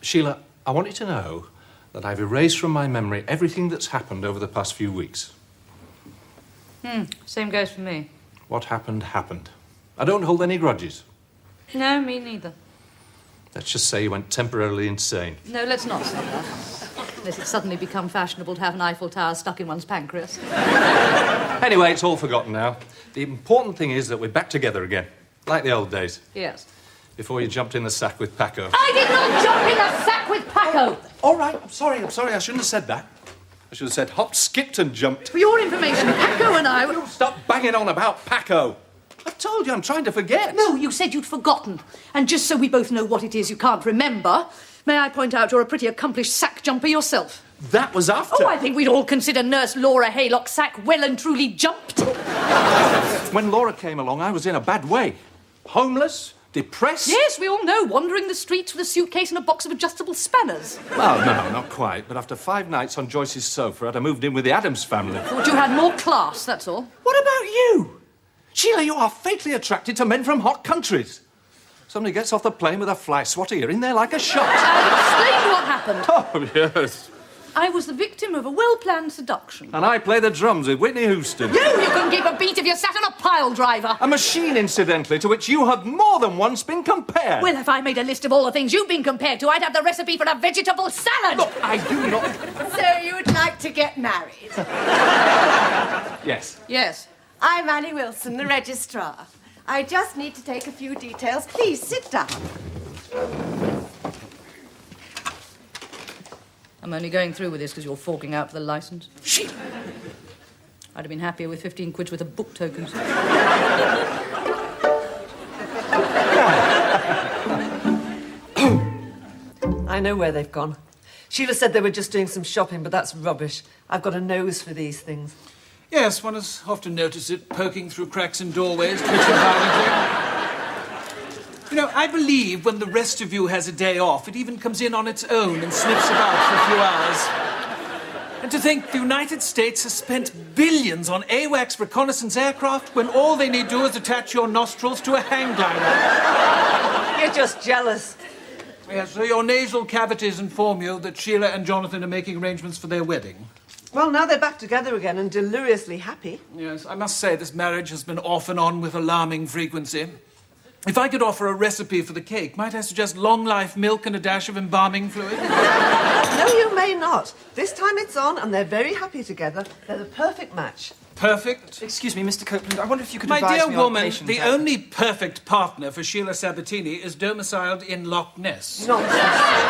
Sheila, I want you to know that I've erased from my memory everything that's happened over the past few weeks. Same goes for me. What happened, happened. I don't hold any grudges. No, me neither. Let's just say you went temporarily insane. No, let's not say that. Unless it's suddenly become fashionable to have an Eiffel Tower stuck in one's pancreas. Anyway, it's all forgotten now. The important thing is that we're back together again, like the old days. Yes. Before you jumped in the sack with Paco. I did not jump in a sack with Paco! All right, I'm sorry, I shouldn't have said that. I should have said hopped, skipped and jumped. For your information, Paco and I... You stop banging on about Paco. I've told you I'm trying to forget. No, you said you'd forgotten. And just so we both know what it is you can't remember, may I point out you're a pretty accomplished sack jumper yourself? That was after. Oh, I think we'd all consider Nurse Laura Haylock's sack well and truly jumped. When Laura came along, I was in a bad way. Homeless, depressed. Yes, we all know, wandering the streets with a suitcase and a box of adjustable spanners. Well, no, not quite. But after 5 nights on Joyce's sofa, I'd moved in with the Addams family. Thought you had more class, that's all. What about you? Sheila, you are fatally attracted to men from hot countries. Somebody gets off the plane with a fly swatter, you're in there like a shot. Explain what happened. Oh, yes. I was the victim of a well-planned seduction. And I play the drums with Whitney Houston. You couldn't keep a beat if you sat on a pile driver. A machine, incidentally, to which you have more than once been compared. Well, if I made a list of all the things you've been compared to, I'd have the recipe for a vegetable salad. Look, I do not... So you'd like to get married? Yes. Yes. I'm Annie Wilson, the registrar. I just need to take a few details. Please, sit down. I'm only going through with this because you're forking out for the licence. Shit. I'd have been happier with 15 quid's worth of book tokens. I know where they've gone. Sheila said they were just doing some shopping, but that's rubbish. I've got a nose for these things. Yes, one has often noticed it poking through cracks in doorways, twitching violently. You know, I believe when the rest of you has a day off, it even comes in on its own and sniffs about for a few hours. And to think the United States has spent billions on AWACS reconnaissance aircraft when all they need do is attach your nostrils to a hang glider. You're just jealous. Yes, so your nasal cavities inform you that Sheila and Jonathan are making arrangements for their wedding. Well, now they're back together again and deliriously happy. Yes, I must say this marriage has been off and on with alarming frequency. If I could offer a recipe for the cake, might I suggest long life milk and a dash of embalming fluid? No, you may not. This time it's on and they're very happy together. They're the perfect match. Perfect. Excuse me, Mr. Copeland, I wonder if you could My advise dear me on woman, patient the care. only perfect partner for Sheila Sabatini is domiciled in Loch Ness. Nonsense.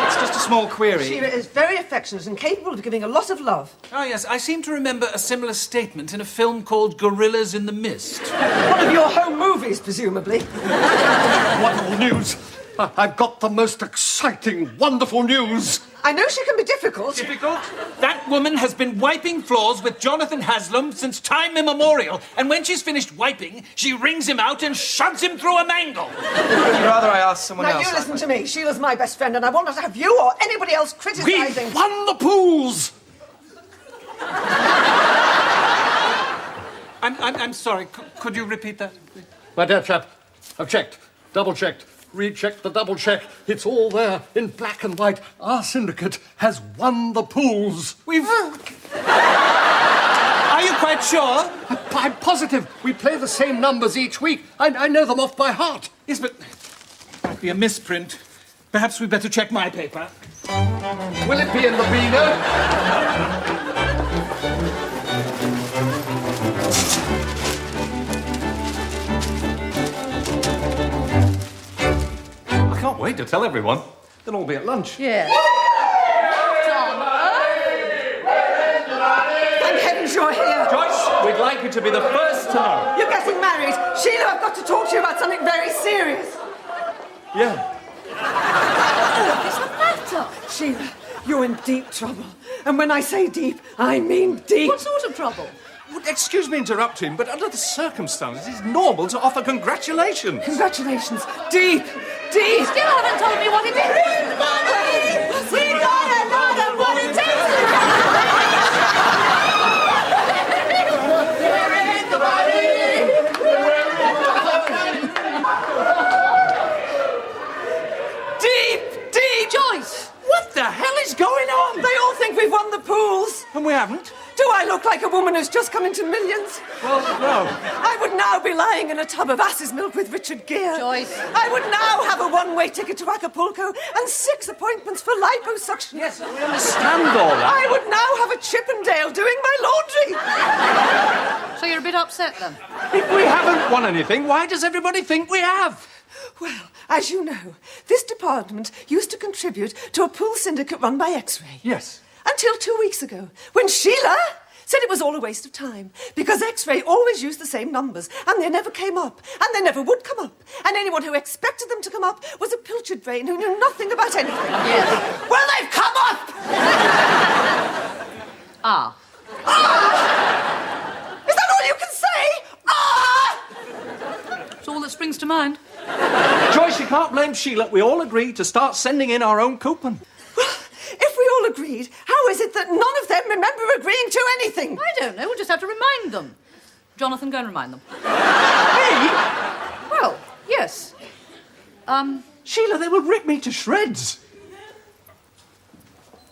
It's just a small query. Sheila is very affectionate and capable of giving a lot of love. Ah, yes, I seem to remember a similar statement in a film called Gorillas in the Mist. One of your home movies, presumably. Wonderful news! I've got the most exciting, wonderful news! I know she can be difficult. Difficult? That woman has been wiping floors with Jonathan Haslam since time immemorial, and when she's finished wiping, she wrings him out and shoves him through a mangle. Would you rather I ask someone Now, else? you listen to me. Sheila's my best friend, and I won't have you or anybody else criticising... We've won the pools! I'm sorry. Could you repeat that? My dear chap, I've checked, double-checked, rechecked the double-check. It's all there in black and white. Our syndicate has won the pools. We've... Are you quite sure? I'm positive. We play the same numbers each week. I know them off by heart. Yes, but... Might be a misprint. Perhaps we'd better check my paper. Will it be in the Beano? I can't wait to tell everyone. They'll all be at lunch. Yeah. Thank heavens you're here. Joyce, we'd like you going to be the first to know. You're getting married. Sheila, I've got to talk to you about something very serious. Yeah. What is the matter? Sheila, you're in deep trouble. And when I say deep, I mean deep. What sort of trouble? Well, excuse me interrupting, but under the circumstances, it's normal to offer congratulations. Congratulations. Deep. You still haven't told me what it is. We got another what it Deep. Joyce! What the hell is going on? They all think we've won the pools. And we haven't? Do I look like a woman who's just come into millions? Well, no. I would now be lying in a tub of ass's milk with Richard Gere. Joyce. I would now have a one-way ticket to Acapulco and 6 appointments for liposuction. Yes, we understand all that. I would now have a Chippendale doing my laundry. So you're a bit upset then? If we haven't won anything, why does everybody think we have? Well, as you know, this department used to contribute to a pool syndicate run by X-Ray. Yes. Until 2 weeks ago, when Sheila said it was all a waste of time, because X-Ray always used the same numbers, and they never came up, and they never would come up, and anyone who expected them to come up was a pilchard brain who knew nothing about anything. Yes. Well, they've come up! Ah. Is that all you can say? Ah! It's all that springs to mind. Joyce, you can't blame Sheila. We all agreed to start sending in our own coupon. Well, if we all agreed, how is it that none of them remember agreeing to anything? I don't know. We'll just have to remind them. Jonathan, go and remind them. Me? Well, yes. Sheila, they will rip me to shreds.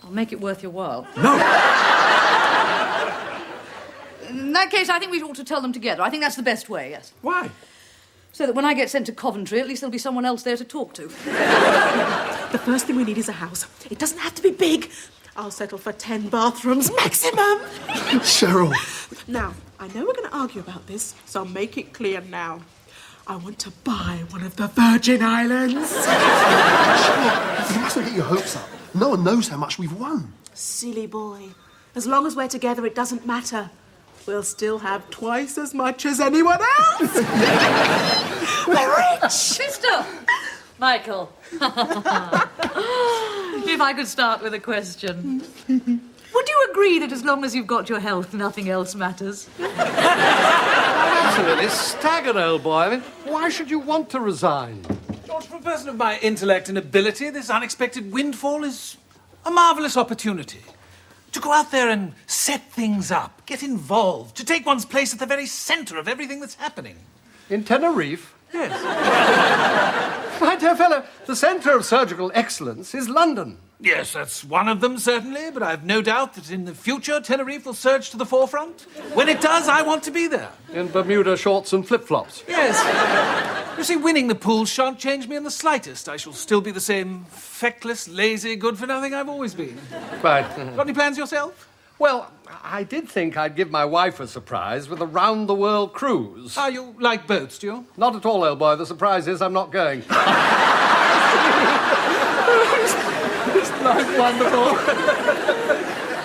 I'll make it worth your while. No. In that case, I think we ought to tell them together. I think that's the best way, yes. Why? So that when I get sent to Coventry, at least there'll be someone else there to talk to. The first thing we need is a house. It doesn't have to be big. I'll settle for 10 bathrooms maximum. Cheryl. Now, I know we're going to argue about this, so I'll make it clear now. I want to buy one of the Virgin Islands. You mustn't get your hopes up. No one knows how much we've won. Silly boy. As long as we're together, it doesn't matter. We'll still have twice as much as anyone else. We're rich. Sister! Michael. If I could start with a question. Would you agree that as long as you've got your health, nothing else matters? Absolutely staggered, old boy. I mean, why should you want to resign? George, for a person of my intellect and ability, this unexpected windfall is a marvellous opportunity. To go out there and set things up, get involved, to take one's place at the very centre of everything that's happening. In Tenerife? Yes. My dear fellow, the centre of surgical excellence is London. Yes, that's one of them, certainly, but I've no doubt that in the future, Tenerife will surge to the forefront. When it does, I want to be there. In Bermuda shorts and flip-flops. Yes. You see, winning the pool shan't change me in the slightest. I shall still be the same feckless, lazy, good-for-nothing I've always been. Right. Got any plans yourself? Well, I did think I'd give my wife a surprise with a round-the-world cruise. Ah, you like boats, do you? Not at all, old boy. The surprise is I'm not going. Isn't that wonderful?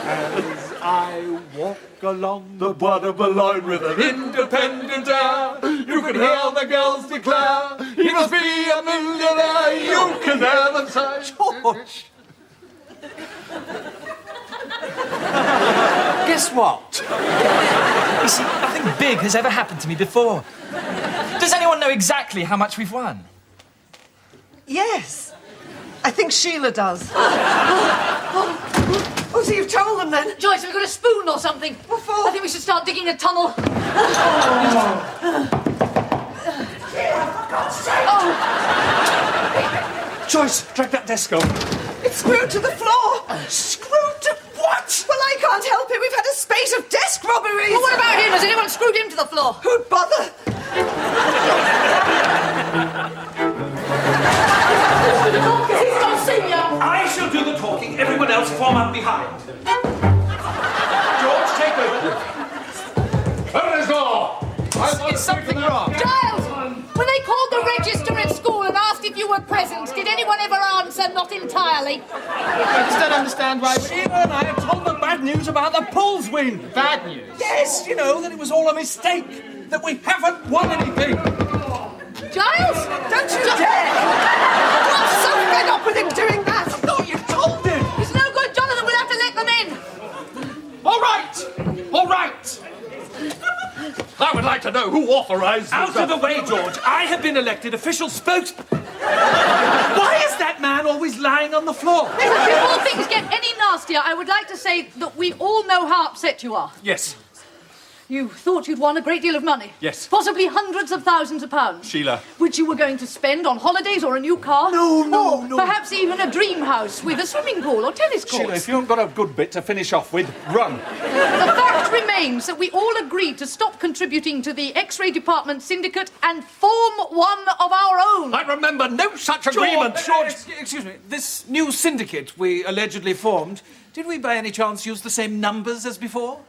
As I walk along the waterable line with an independent air, you can hear the girls declare, he must be a millionaire. You can hear them say, George. Guess what? You see, nothing big has ever happened to me before. Does anyone know exactly how much we've won? Yes. I think Sheila does. Oh, so you've told them then? Joyce, have we got a spoon or something? What for? I think we should start digging a tunnel. Joyce, drag that desk over. It's screwed to the floor. Screwed to what? Well, I can't help it. We've had a spate of desk robberies. Well, what about him? Has anyone screwed him to the floor? Who'd bother? He's not seen you. I shall do the talking. Everyone else form up behind. George, take over. Open this door! Is something wrong? Giles, when they called the register at school and asked if you were present, did anyone ever answer, not entirely. I just don't understand why Sheila and I have told them bad news about the Pulls win. Bad news? Yes, you know, that it was all a mistake, that we haven't won anything. Giles? Don't you dare! I'm so fed up with him doing that! I thought you told him. It's no good, Jonathan. We'll have to let them in. All right! All right! I would like to know who authorised Out of the way, George. I have been elected official spokesman. Why is that man always lying on the floor? Before things get any nastier, I would like to say that we all know how upset you are. Yes. You thought you'd won a great deal of money. Yes. Possibly hundreds of thousands of pounds. Sheila. Which you were going to spend on holidays or a new car. No. Or perhaps even a dream house with a swimming pool or tennis courts. Sheila, if you haven't got a good bit to finish off with, run. The fact remains that we all agreed to stop contributing to the X-ray department syndicate and form one of our own. I remember no such agreement. George, excuse me. This new syndicate we allegedly formed, did we by any chance use the same numbers as before?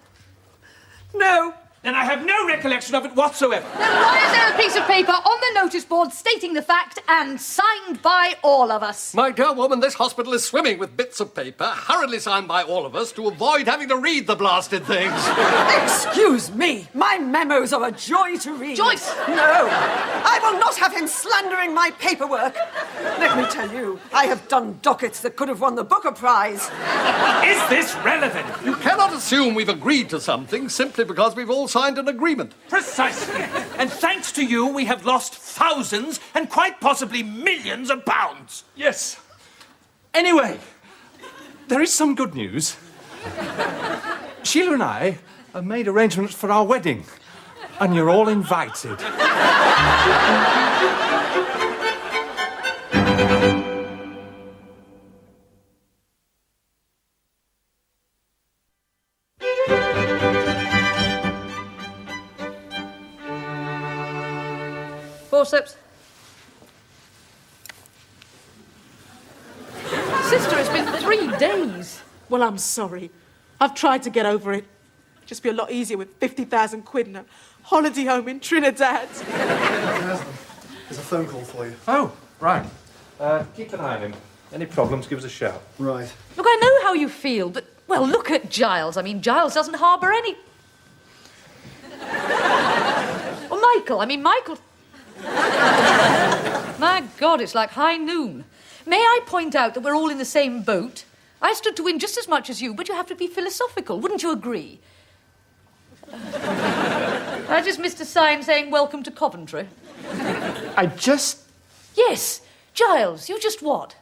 No. Then I have no recollection of it whatsoever. Then why is there a piece of paper on the notice board stating the fact and signed by all of us? My dear woman, this hospital is swimming with bits of paper, hurriedly signed by all of us to avoid having to read the blasted things. Excuse me. My memos are a joy to read. Joyce! No. I will not have him slandering my paperwork. Let me tell you, I have done dockets that could have won the Booker Prize. Is this relevant? You cannot assume we've agreed to something simply because we've all signed an agreement. Precisely. And thanks to you, we have lost thousands and quite possibly millions of pounds. Yes. Anyway, there is some good news. Sheila and I have made arrangements for our wedding, and you're all invited. Forceps. Sister, it's been 3 days. Well, I'm sorry. I've tried to get over it. It'd just be a lot easier with 50,000 quid and a holiday home in Trinidad. There's a phone call for you. Oh, right. Keep an eye on him. Any problems, give us a shout. Right. Look, I know how you feel, but, well, look at Giles. I mean, Giles doesn't harbour any... Or Michael. My God, it's like high noon. May I point out that we're all in the same boat? I stood to win just as much as you, but you have to be philosophical. Wouldn't you agree? I just missed a sign saying, welcome to Coventry. Yes, Giles, you just what?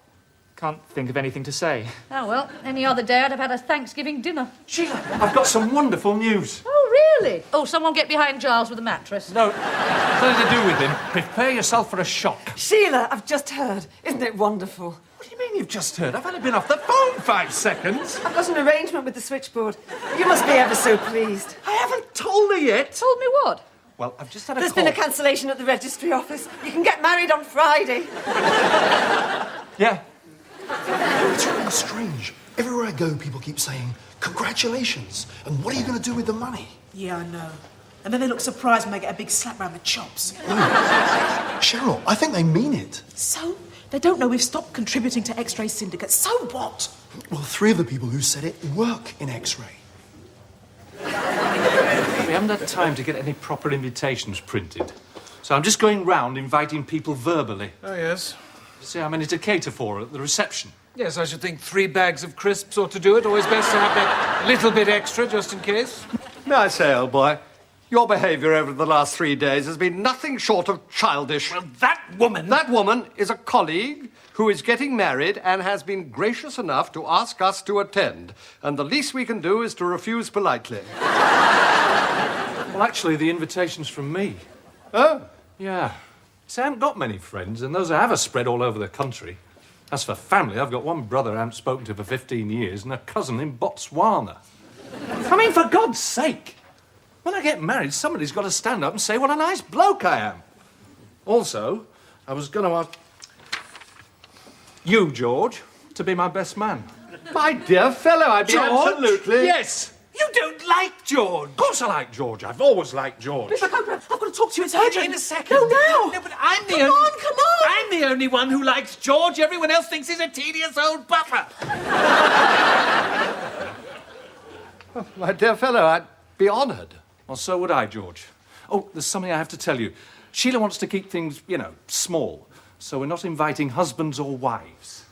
Can't think of anything to say. Oh, well, any other day I'd have had a Thanksgiving dinner. Sheila, I've got some wonderful news. Oh, really? Oh, someone get behind Giles with a mattress. No, nothing to do with him. Prepare yourself for a shock. Sheila, I've just heard. Isn't it wonderful? What do you mean you've just heard? I've only been off the phone 5 seconds. I've got an arrangement with the switchboard. You must be ever so pleased. I haven't told her yet. Told me what? Well, I've just had a There's call. been a cancellation at the registry office. You can get married on Friday. Yeah. It's really strange. Everywhere I go, people keep saying, congratulations. And what are you going to do with the money? Yeah, I know. And then they look surprised when they get a big slap round the chops. Cheryl, I think they mean it. So? They don't know we've stopped contributing to X-ray Syndicate. So what? Well, 3 of the people who said it work in X-ray. We haven't had time to get any proper invitations printed. So I'm just going round inviting people verbally. Oh, yes. See how many to cater for at the reception. Yes, I should think 3 bags of crisps ought to do it. Always best to have that little bit extra, just in case. May I say, old boy, your behaviour over the last 3 days has been nothing short of childish. Well, that woman... That woman is a colleague who is getting married and has been gracious enough to ask us to attend. And the least we can do is to refuse politely. Well, actually, the invitation's from me. Oh? Yeah. See, I haven't got many friends, and those I have are spread all over the country. As for family, I've got one brother I haven't spoken to for 15 years and a cousin in Botswana. I mean, for God's sake, when I get married, somebody's got to stand up and say what a nice bloke I am. Also, I was going to ask you, George, to be my best man. My dear fellow, I'd be George? absolutely... Yes! You don't like like George. Of course I like George. I've always liked George. Mr. Cooper, I've got to talk to you. It's urgent. In a second. No, now. No, but I'm the Come on. I'm the only one who likes George. Everyone else thinks he's a tedious old buffer. My dear fellow, I'd be honoured. Well, so would I, George. Oh, there's something I have to tell you. Sheila wants to keep things, small, so we're not inviting husbands or wives.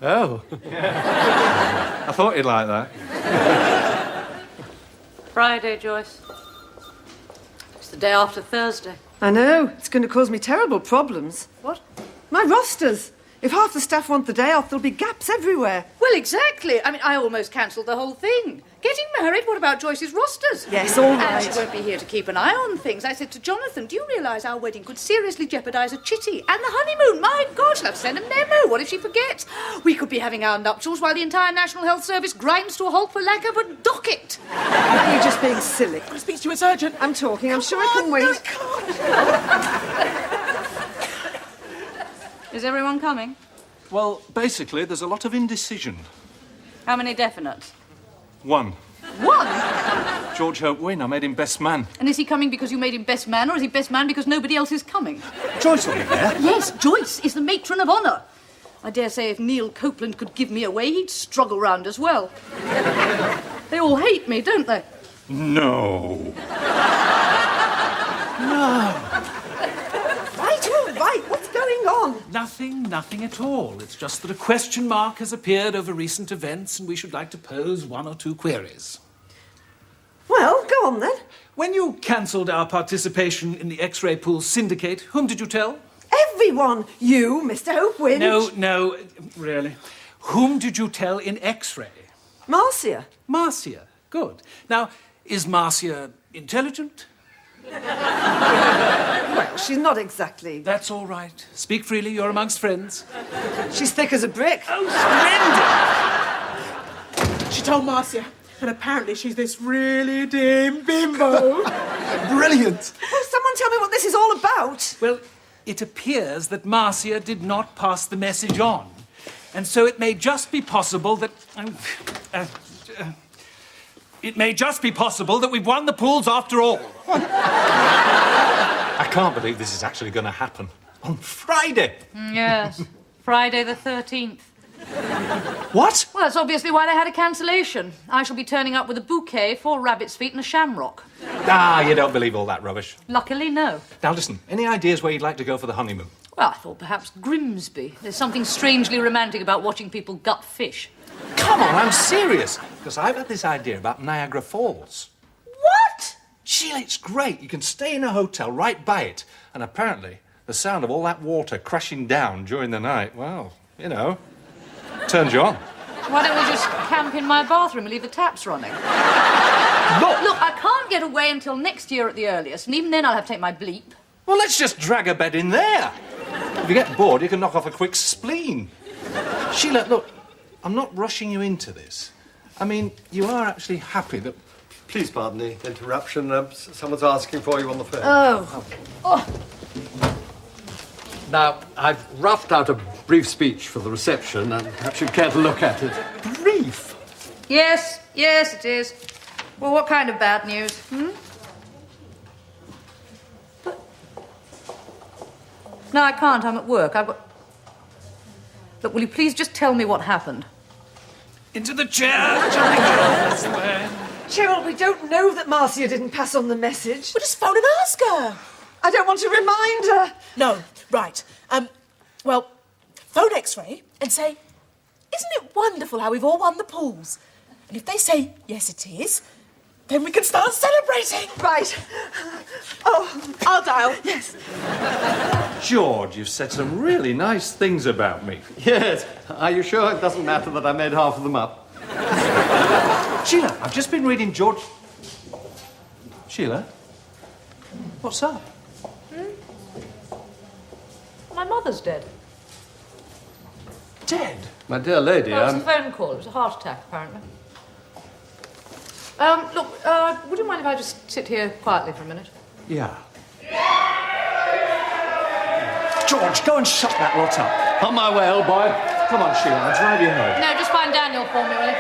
Oh. I thought you'd like that. Friday, Joyce. It's the day after Thursday. I know. It's going to cause me terrible problems. What? My rosters. If half the staff want the day off, there'll be gaps everywhere. Well, exactly. I mean, I almost cancelled the whole thing. Getting married, what about Joyce's rosters? Yes, all And right. she won't be here to keep an eye on things. I said to Jonathan, do you realise our wedding could seriously jeopardise a chitty? And the honeymoon, my God, she'll have to send a memo. What if she forgets? We could be having our nuptials while the entire National Health Service grinds to a halt for lack of a docket. You're just being silly. I'm going to speak to you. It's urgent. I'm talking. I'm sure I can wait. Is everyone coming? Well, basically, there's a lot of indecision. How many definites? One. One? George Hope Wynne. I made him best man. And is he coming because you made him best man, or is he best man because nobody else is coming? Joyce will be there. Yes, Joyce is the matron of honour. I dare say if Neil Copeland could give me away, he'd struggle round as well. They all hate me, don't they? No. Right. What's going on? Nothing at all. It's just that a question mark has appeared over recent events and we should like to pose one or two queries. Well, go on then. When you cancelled our participation in the X-ray pool syndicate, whom did you tell? Everyone. You, Mr. Hope Wynne. No, really. Whom did you tell in X-ray? Marcia. Marcia. Good. Now, is Marcia intelligent? Well, she's not exactly. That's all right. Speak freely. You're amongst friends. She's thick as a brick. Oh, splendid! She told Marcia. And apparently she's this really dim bimbo. Brilliant. Will someone tell me what this is all about? Well, it appears that Marcia did not pass the message on. And so it may just be possible that... it may just be possible that we've won the pools after all. I can't believe this is actually going to happen. On Friday. Yes. Friday the 13th. What? Well, that's obviously why they had a cancellation. I shall be turning up with a bouquet, 4 rabbit's feet and a shamrock. Ah, you don't believe all that rubbish. Luckily, no. Now listen, any ideas where you'd like to go for the honeymoon? Well, I thought perhaps Grimsby. There's something strangely romantic about watching people gut fish. Come on, I'm serious. Because I've had this idea about Niagara Falls. What? Sheila, it's great. You can stay in a hotel right by it. And apparently, the sound of all that water crashing down during the night, well, turns you on. Why don't we just camp in my bathroom and leave the taps running? Look! Look, I can't get away until next year at the earliest, and even then I'll have to take my bleep. Well, let's just drag a bed in there. If you get bored, you can knock off a quick spleen. Sheila, look, I'm not rushing you into this. I mean, you are actually happy that... Please pardon the interruption. Someone's asking for you on the phone. Oh. Now, I've roughed out a brief speech for the reception, and perhaps you'd care to look at it. Brief? Yes, it is. Well, what kind of bad news? No, I can't. I'm at work. I've got... Look, will you please just tell me what happened? Into the chair! That's the way. Cheryl, we don't know that Marcia didn't pass on the message. Well, just phone and ask her. I don't want to remind her. No, right. Well, phone X-ray and say, isn't it wonderful how we've all won the pools? And if they say, yes, it is, then we can start celebrating. Right. Oh, I'll dial. yes. George, you've said some really nice things about me. Yes. Are you sure it doesn't matter that I made half of them up? Sheila, I've just been reading George... Sheila? What's up? My mother's dead. Dead? My dear lady, Well, it was a phone call. It was a heart attack, apparently. Look, would you mind if I just sit here quietly for a minute? Yeah. George, go and shut that lot up. on my way, old boy. Come on, Sheila, I'll drive you home. No, just find Daniel for me, will you?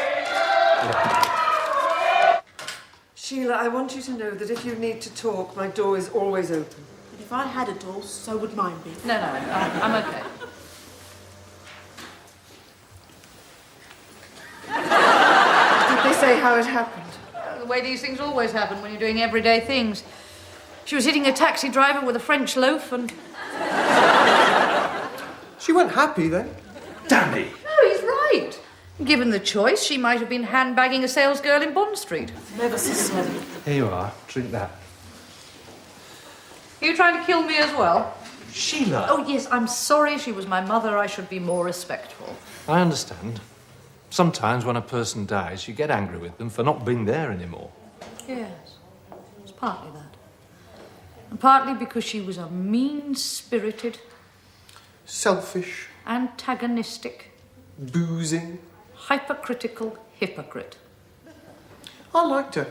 Sheila, I want you to know that if you need to talk, my door is always open. But if I had a door, so would mine be. No, I'm okay. Did they say how it happened? The way these things always happen when you're doing everyday things. She was hitting a taxi driver with a French loaf and... She weren't happy then? Danny! No, he's right. Given the choice, she might have been handbagging a salesgirl in Bond Street. Never so. Here you are. Drink that. Are you trying to kill me as well? Sheila! Oh, yes, I'm sorry. She was my mother. I should be more respectful. I understand. Sometimes when a person dies, you get angry with them for not being there anymore. Yes, it's partly that. And partly because she was a mean-spirited, Selfish, antagonistic, boozing. hypercritical hypocrite. I liked her.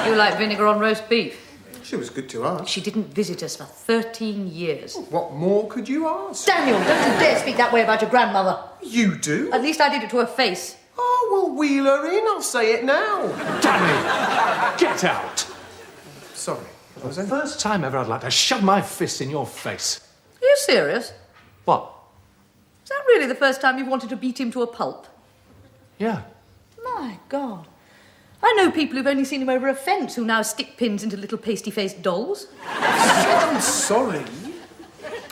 You like vinegar on roast beef? She was good to us. She didn't visit us for 13 years. What more could you ask? Daniel, don't you dare speak that way about your grandmother. You do? At least I did it to her face. Oh, well, wheel her in. I'll say it now. Danny! Get out! Sorry. For the first time ever, I'd like to shove my fist in your face. Are you serious? What? Is that really the first time you've wanted to beat him to a pulp? Yeah. My God. I know people who've only seen him over a fence who now stick pins into little pasty-faced dolls. I'm sorry.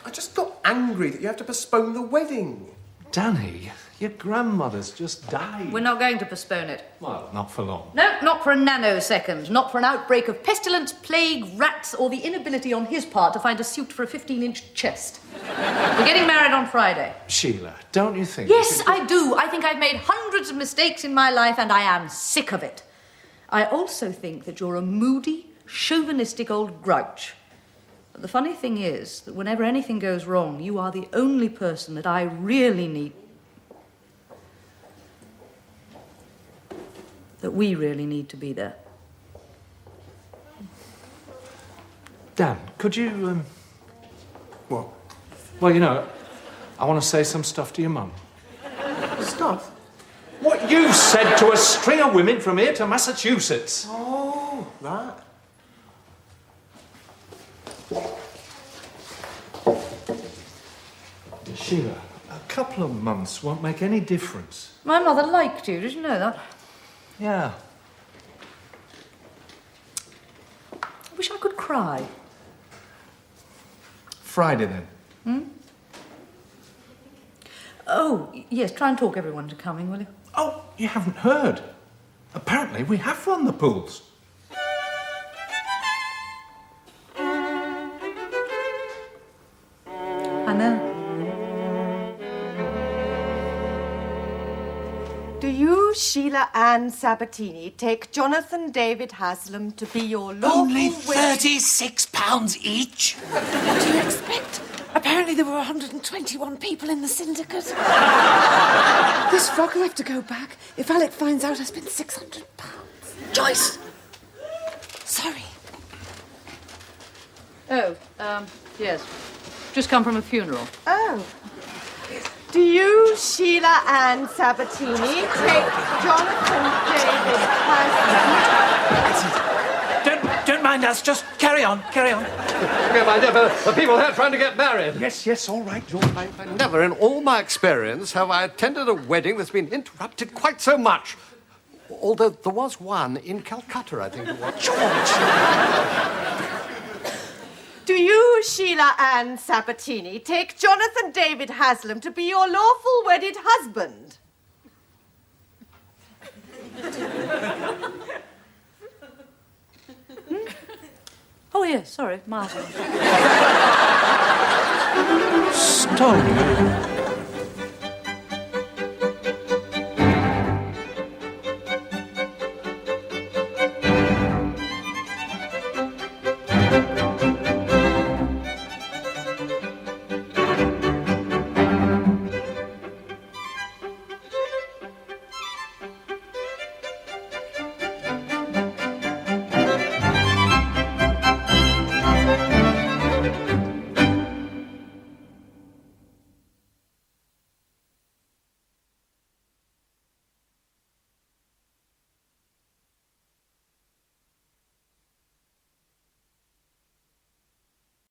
I just got angry that you have to postpone the wedding. Danny, your grandmother's just died. We're not going to postpone it. Well, not for long. No, not for a nanosecond. Not for an outbreak of pestilence, plague, rats, or the inability on his part to find a suit for a 15-inch chest. We're getting married on Friday. Sheila, don't you think... Yes, I do. I think I've made hundreds of mistakes in my life, and I am sick of it. I also think that you're a moody, chauvinistic old grouch. But the funny thing is that whenever anything goes wrong, you are the only person that I really need... that we really need to be there. Dan, could you, What? Well, you know, I want to say some stuff to your mum. Stuff? What you said to a string of women from here to Massachusetts. Oh, that. Sheila, a couple of months won't make any difference. My mother liked you, did you know that? Yeah. I wish I could cry. Friday, then. Oh, yes, try and talk everyone to coming, will you? Oh, you haven't heard. Apparently, we have won the pools. I know. Do you, Sheila Ann Sabatini, take Jonathan David Haslam to be your lawful... Only £36 each? What do you expect? Apparently there were 121 people in the syndicate. This frog will have to go back. If Alec finds out I spent £600. Joyce! Sorry. Oh, yes. Just come from a funeral. Oh. Do you, Sheila Ann Sabatini, take Jonathan David Haslam... Don't mind us, just carry on. Okay, my dear, the people here trying to get married. Yes, all right, George. Never in all my experience have I attended a wedding that's been interrupted quite so much. Although there was one in Calcutta, I think it was. George! Do you, Sheila Ann Sabatini, take Jonathan David Haslam to be your lawful wedded husband? Oh, yes, sorry, Martin. Stop.